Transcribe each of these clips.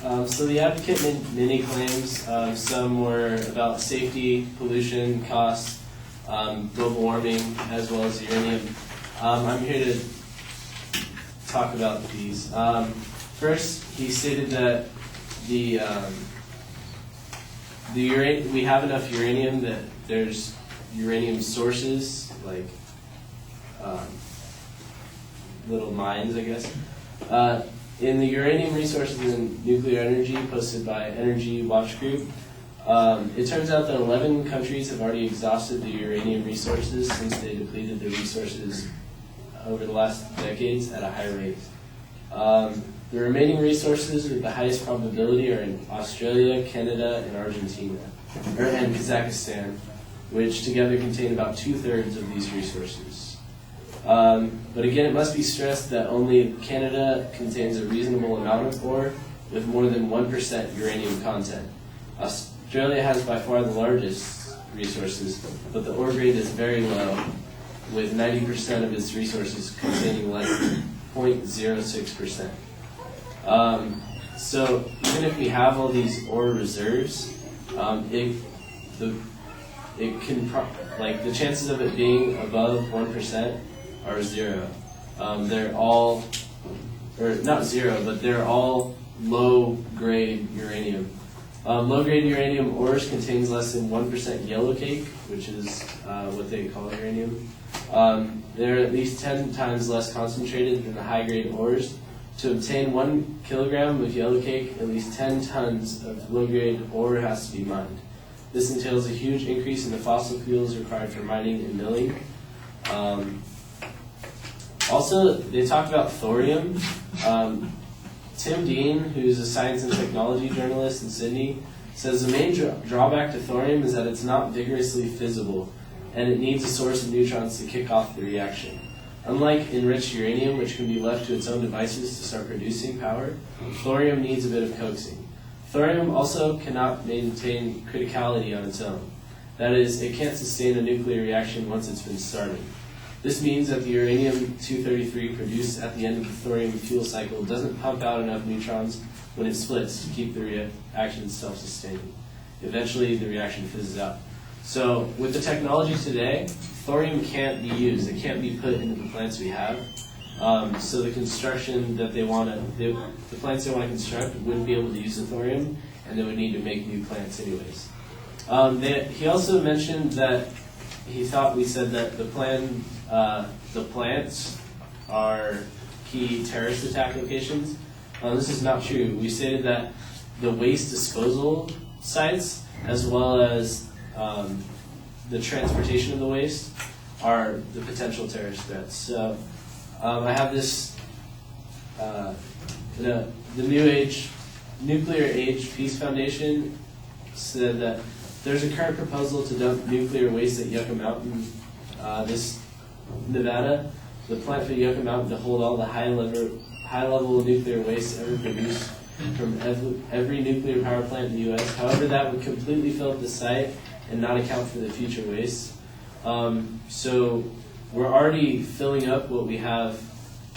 So the advocate made many claims. Some were about safety, pollution, cost, global warming, as well as uranium. I'm here to talk about these. First, he stated that we have enough uranium that there's uranium sources, like little mines, I guess. In the uranium resources and nuclear energy posted by Energy Watch Group, it turns out that 11 countries have already exhausted the uranium resources since they depleted their resources over the last decades at a high rate. The remaining resources with the highest probability are in Australia, Canada, and Argentina, and Kazakhstan, which together contain about 2/3 of these resources. But again, it must be stressed that only Canada contains a reasonable amount of ore with more than 1% uranium content. Australia has by far the largest resources, but the ore grade is very low, with 90% of its resources containing less than 0.06%. So even if we have all these ore reserves, the chances of it being above 1% are zero. They're all, or not zero, but they're all low-grade uranium. Low-grade uranium ores contains less than 1% yellow cake, which is what they call uranium. They're at least 10 times less concentrated than the high-grade ores. To obtain 1 kilogram of yellow cake, at least 10 tons of low-grade ore has to be mined. This entails a huge increase in the fossil fuels required for mining and milling. Also, they talked about thorium. Tim Dean, who's a science and technology journalist in Sydney, says the main drawback to thorium is that it's not vigorously fissible, and it needs a source of neutrons to kick off the reaction. Unlike enriched uranium, which can be left to its own devices to start producing power, thorium needs a bit of coaxing. Thorium also cannot maintain criticality on its own. That is, it can't sustain a nuclear reaction once it's been started. This means that the uranium-233 produced at the end of the thorium fuel cycle doesn't pump out enough neutrons when it splits to keep the reaction self-sustaining. Eventually, the reaction fizzes out. So, with the technology today, thorium can't be used. It can't be put into the plants we have. So the construction that the plants they want to construct wouldn't be able to use the thorium, and they would need to make new plants anyways. He also mentioned that he thought we said that the plants are key terrorist attack locations. This is not true. We stated that the waste disposal sites, as well as the transportation of the waste, are the potential terrorist threats. So I have this, the Nuclear Age Peace Foundation said that there's a current proposal to dump nuclear waste at Yucca Mountain, Nevada. The plant for Yucca Mountain to hold all the high-level nuclear waste ever produced from every nuclear power plant in the U.S. However, that would completely fill up the site and not account for the future waste. So we're already filling up what we have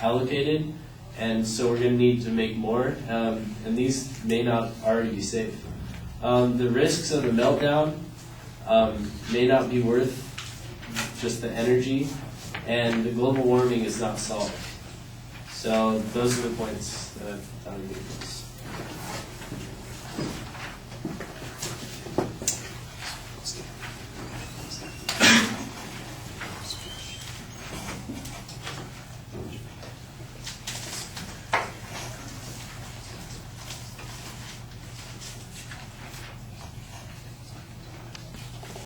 allocated, and so we're going to need to make more, and these may not already be safe. The risks of the meltdown may not be worth just the energy, and the global warming is not solved. So those are the points that I thought would be close.